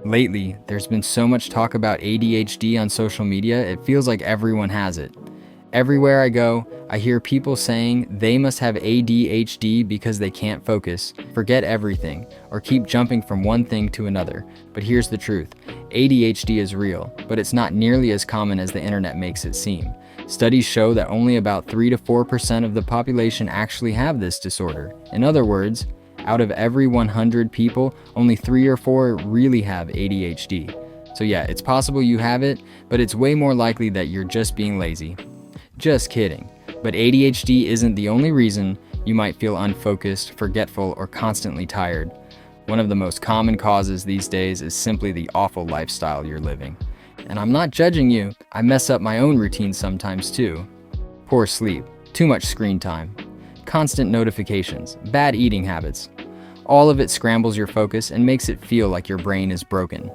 Lately, there's been so much talk about ADHD on social media, it feels like everyone has it. Everywhere I go, I hear people saying they must have ADHD because they can't focus, forget everything, or keep jumping from one thing to another. But here's the truth. ADHD is real, but it's not nearly as common as the internet makes it seem. Studies show that only about 3 to 4% of the population actually have this disorder. In other words, out of every 100 people, only 3 or 4 really have ADHD. So yeah, it's possible you have it, but it's way more likely that you're just being lazy. Just kidding. But ADHD isn't the only reason you might feel unfocused, forgetful, or constantly tired. One of the most common causes these days is simply the awful lifestyle you're living. And I'm not judging you, I mess up my own routine sometimes too. Poor sleep, too much screen time, constant notifications, bad eating habits. All of it scrambles your focus and makes it feel like your brain is broken.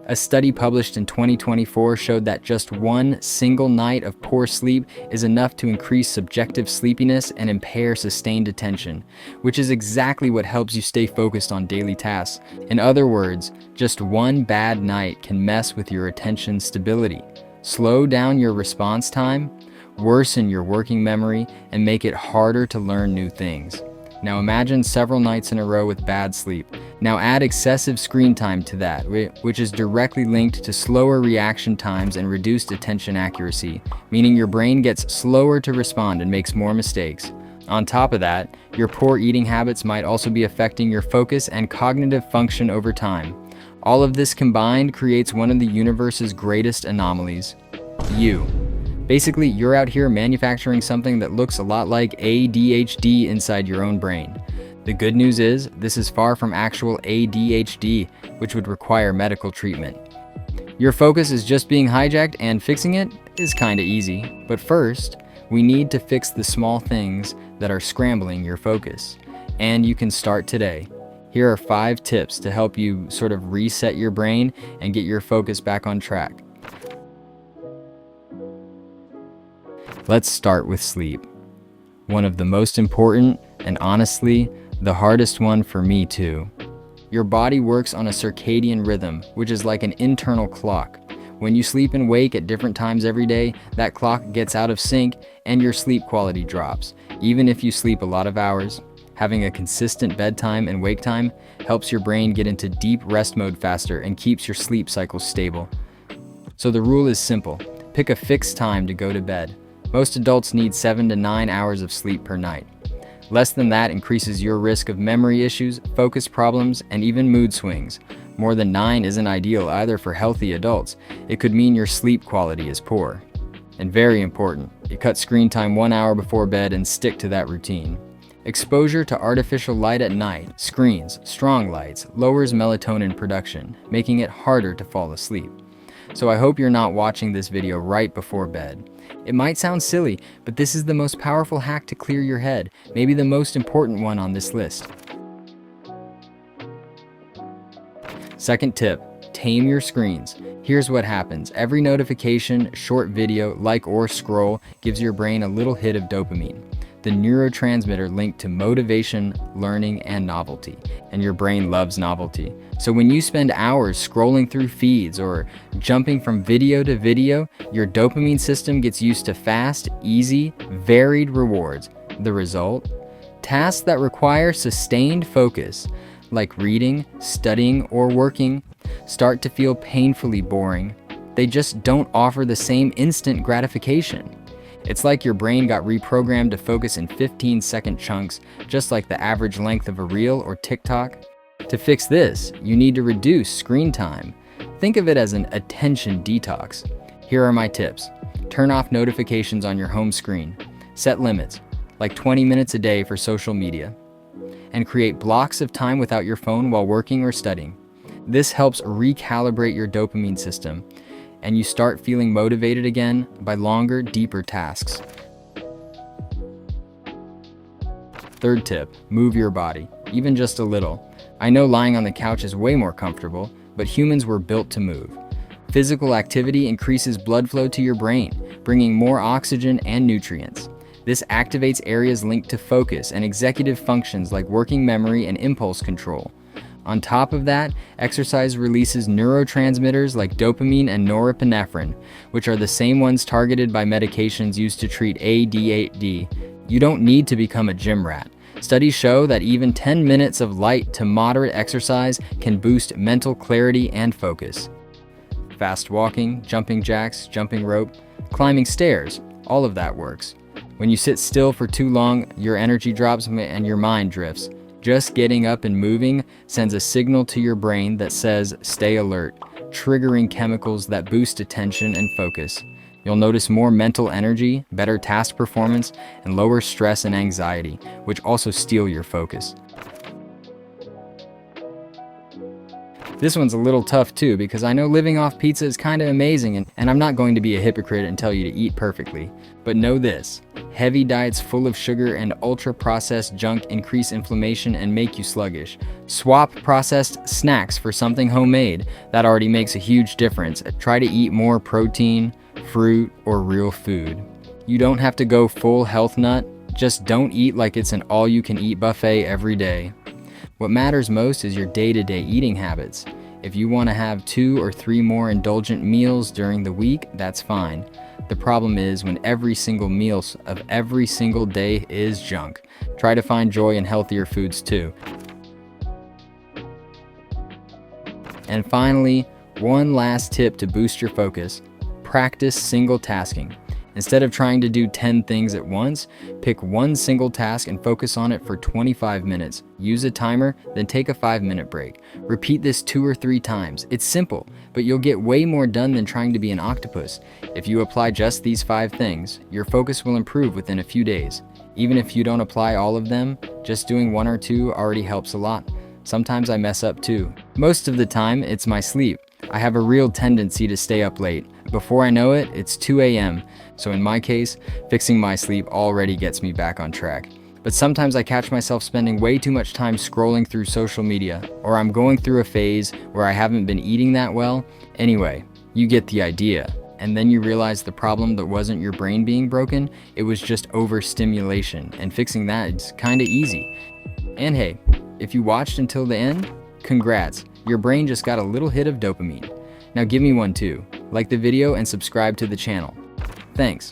A study published in 2024 showed that just one single night of poor sleep is enough to increase subjective sleepiness and impair sustained attention, which is exactly what helps you stay focused on daily tasks. In other words, just one bad night can mess with your attention stability, slow down your response time, worsen your working memory, and make it harder to learn new things. Now imagine several nights in a row with bad sleep. Now add excessive screen time to that, which is directly linked to slower reaction times and reduced attention accuracy, meaning your brain gets slower to respond and makes more mistakes. On top of that, your poor eating habits might also be affecting your focus and cognitive function over time. All of this combined creates one of the universe's greatest anomalies: you. Basically, you're out here manufacturing something that looks a lot like ADHD inside your own brain. The good news is, this is far from actual ADHD, which would require medical treatment. Your focus is just being hijacked, and fixing it is kinda easy. But first, we need to fix the small things that are scrambling your focus. And you can start today. Here are 5 tips to help you sort of reset your brain and get your focus back on track. Let's start with sleep. One of the most important, and honestly, the hardest one for me too. Your body works on a circadian rhythm, which is like an internal clock. When you sleep and wake at different times every day, that clock gets out of sync and your sleep quality drops. Even if you sleep a lot of hours, having a consistent bedtime and wake time helps your brain get into deep rest mode faster and keeps your sleep cycle stable. So the rule is simple. Pick a fixed time to go to bed. Most adults need 7 to 9 hours of sleep per night. Less than that increases your risk of memory issues, focus problems, and even mood swings. More than 9 isn't ideal either for healthy adults. It could mean your sleep quality is poor. And very important, you cut screen time 1 hour before bed and stick to that routine. Exposure to artificial light at night, screens, strong lights, lowers melatonin production, making it harder to fall asleep. So I hope you're not watching this video right before bed. It might sound silly, but this is the most powerful hack to clear your head, maybe the most important one on this list. Second tip, tame your screens. Here's what happens. Every notification, short video, like or scroll gives your brain a little hit of dopamine, the neurotransmitter linked to motivation, learning, and novelty. And your brain loves novelty. So when you spend hours scrolling through feeds or jumping from video to video, your dopamine system gets used to fast, easy, varied rewards. The result? Tasks that require sustained focus, like reading, studying, or working, start to feel painfully boring. They just don't offer the same instant gratification. It's like your brain got reprogrammed to focus in 15-second chunks, just like the average length of a reel or TikTok. To fix this, you need to reduce screen time. Think of it as an attention detox. Here are my tips. Turn off notifications on your home screen. Set limits, like 20 minutes a day for social media. And create blocks of time without your phone while working or studying. This helps recalibrate your dopamine system, and you start feeling motivated again by longer, deeper tasks. Third tip, move your body, even just a little. I know lying on the couch is way more comfortable, but humans were built to move. Physical activity increases blood flow to your brain, bringing more oxygen and nutrients. This activates areas linked to focus and executive functions like working memory and impulse control. On top of that, exercise releases neurotransmitters like dopamine and norepinephrine, which are the same ones targeted by medications used to treat ADHD. You don't need to become a gym rat. Studies show that even 10 minutes of light to moderate exercise can boost mental clarity and focus. Fast walking, jumping jacks, jumping rope, climbing stairs, all of that works. When you sit still for too long, your energy drops and your mind drifts. Just getting up and moving sends a signal to your brain that says stay alert, triggering chemicals that boost attention and focus. You'll notice more mental energy, better task performance, and lower stress and anxiety, which also steal your focus. This one's a little tough too, because I know living off pizza is kind of amazing, and I'm not going to be a hypocrite and tell you to eat perfectly. But know this, heavy diets full of sugar and ultra-processed junk increase inflammation and make you sluggish. Swap processed snacks for something homemade. That already makes a huge difference. Try to eat more protein, fruit, or real food. You don't have to go full health nut, just don't eat like it's an all-you-can-eat buffet every day. What matters most is your day-to-day eating habits. If you want to have 2 or 3 more indulgent meals during the week, that's fine. The problem is when every single meal of every single day is junk. Try to find joy in healthier foods too. And finally, one last tip to boost your focus. Practice single tasking. Instead of trying to do 10 things at once, pick one single task and focus on it for 25 minutes. Use a timer, then take a 5-minute break. Repeat this 2 or 3 times. It's simple, but you'll get way more done than trying to be an octopus. If you apply just these 5 things, your focus will improve within a few days. Even if you don't apply all of them, just doing 1 or 2 already helps a lot. Sometimes I mess up too. Most of the time, it's my sleep. I have a real tendency to stay up late. Before I know it, it's 2 a.m. So in my case, fixing my sleep already gets me back on track. But sometimes I catch myself spending way too much time scrolling through social media, or I'm going through a phase where I haven't been eating that well. Anyway, you get the idea. And then you realize the problem that wasn't your brain being broken, it was just overstimulation, and fixing that is kinda easy. And hey, if you watched until the end, congrats, your brain just got a little hit of dopamine. Now give me one too. Like the video and subscribe to the channel. Thanks.